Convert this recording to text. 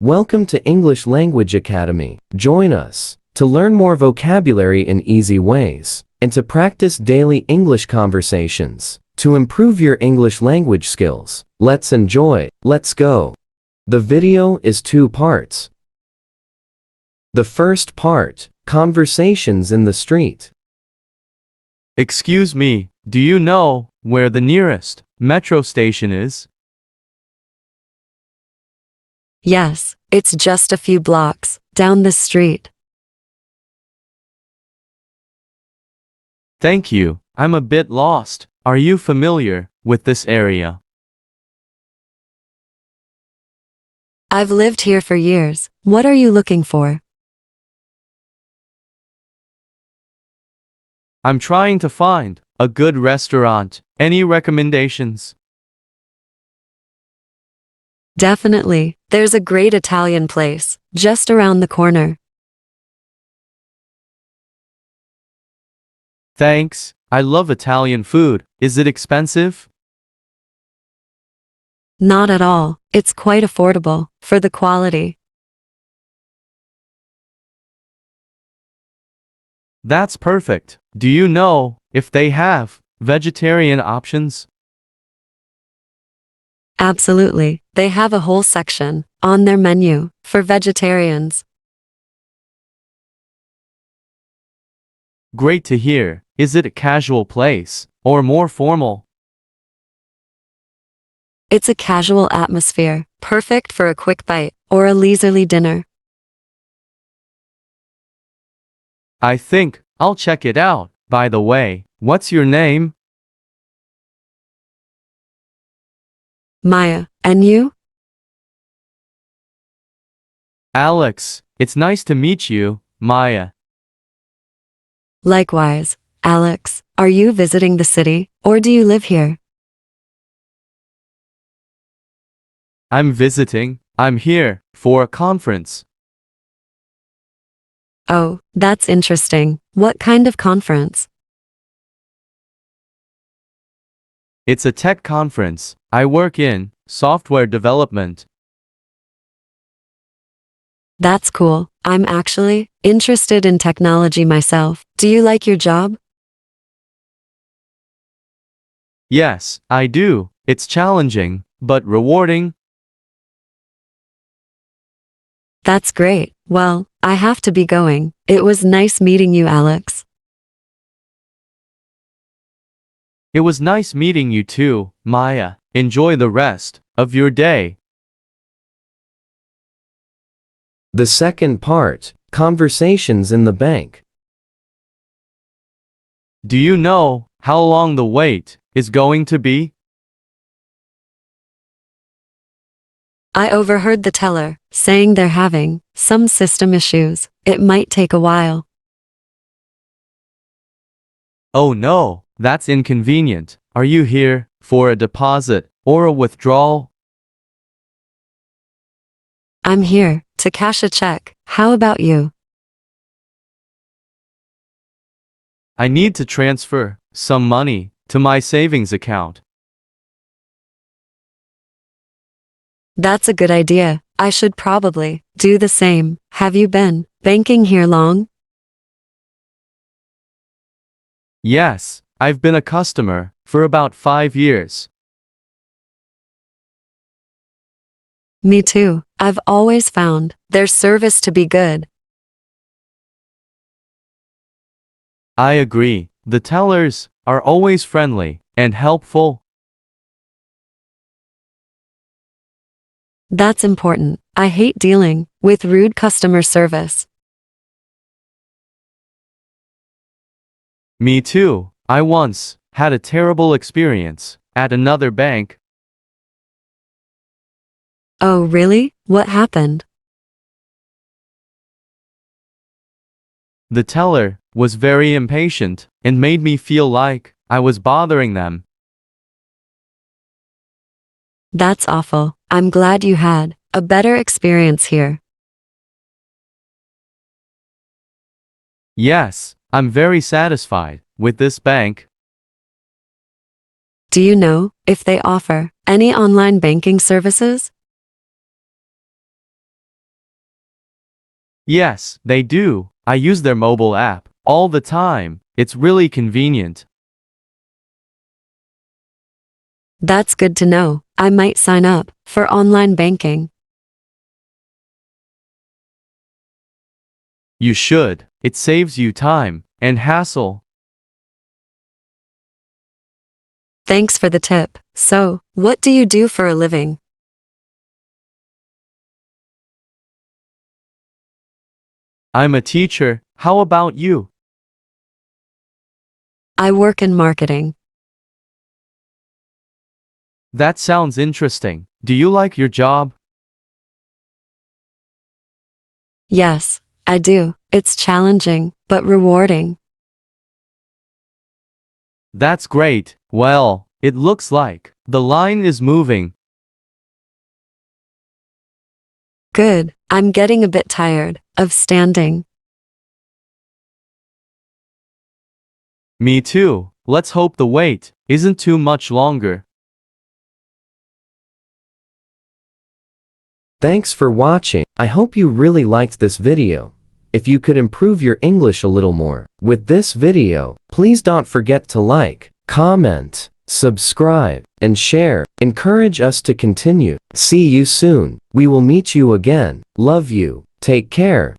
Welcome to English Language Academy. Join us to learn more vocabulary in easy ways and to practice daily English conversations to improve your English language skills. Let's enjoy. Let's go. The video is two parts. The first part, conversations in the street. Excuse me, do you know where the nearest metro station is? Yes, it's just a few blocks down the street. Thank you. I'm a bit lost. Are you familiar with this area? I've lived here for years. What are you looking for? I'm trying to find a good restaurant. Any recommendations? Definitely. There's a great Italian place just around the corner. Thanks. I love Italian food. Is it expensive? Not at all. It's quite affordable for the quality. That's perfect. Do you know if they have vegetarian options? Absolutely. They have a whole section on their menu for vegetarians. Great to hear. Is it a casual place or more formal? It's a casual atmosphere, perfect for a quick bite or a leisurely dinner. I think I'll check it out. By the way, what's your name? Maya, and you? Alex. It's nice to meet you, Maya. Likewise, Alex. Are you visiting the city, or do you live here? I'm visiting. I'm here for a conference. Oh, that's interesting. What kind of conference? It's a tech conference. I work in software development. That's cool. I'm actually interested in technology myself. Do you like your job? Yes, I do. It's challenging, but rewarding. That's great. Well, I have to be going. It was nice meeting you, Alex. It was nice meeting you too, Maya. Enjoy the rest of your day. The second part, conversations in the bank. Do you know how long the wait is going to be? I overheard the teller saying they're having some system issues. It might take a while. Oh no, that's inconvenient. Are you here for a deposit or a withdrawal? I'm here to cash a check. How about you? I need to transfer some money to my savings account. That's a good idea. I should probably do the same. Have you been banking here long? Yes, I've been a customer for about 5 years. Me too. I've always found their service to be good. I agree. The tellers are always friendly and helpful. That's important. I hate dealing with rude customer service. Me too. I once had a terrible experience at another bank. Oh, really? What happened? The teller was very impatient and made me feel like I was bothering them. That's awful. I'm glad you had a better experience here. Yes, I'm very satisfied with this bank. Do you know if they offer any online banking services? Yes, they do. I use their mobile app all the time. It's really convenient. That's good to know. I might sign up for online banking. You should. It saves you time and hassle. Thanks for the tip. So, what do you do for a living? I'm a teacher. How about you? I work in marketing. That sounds interesting. Do you like your job? Yes, I do. It's challenging, but rewarding. That's great. Well, it looks like the line is moving. Good. I'm getting a bit tired of standing. Me too. Let's hope the wait isn't too much longer. Thanks for watching. I hope you really liked this video. If you could improve your English a little more with this video, please don't forget to like, comment, subscribe, and share. Encourage us to continue. See you soon. We will meet you again. Love you. Take care.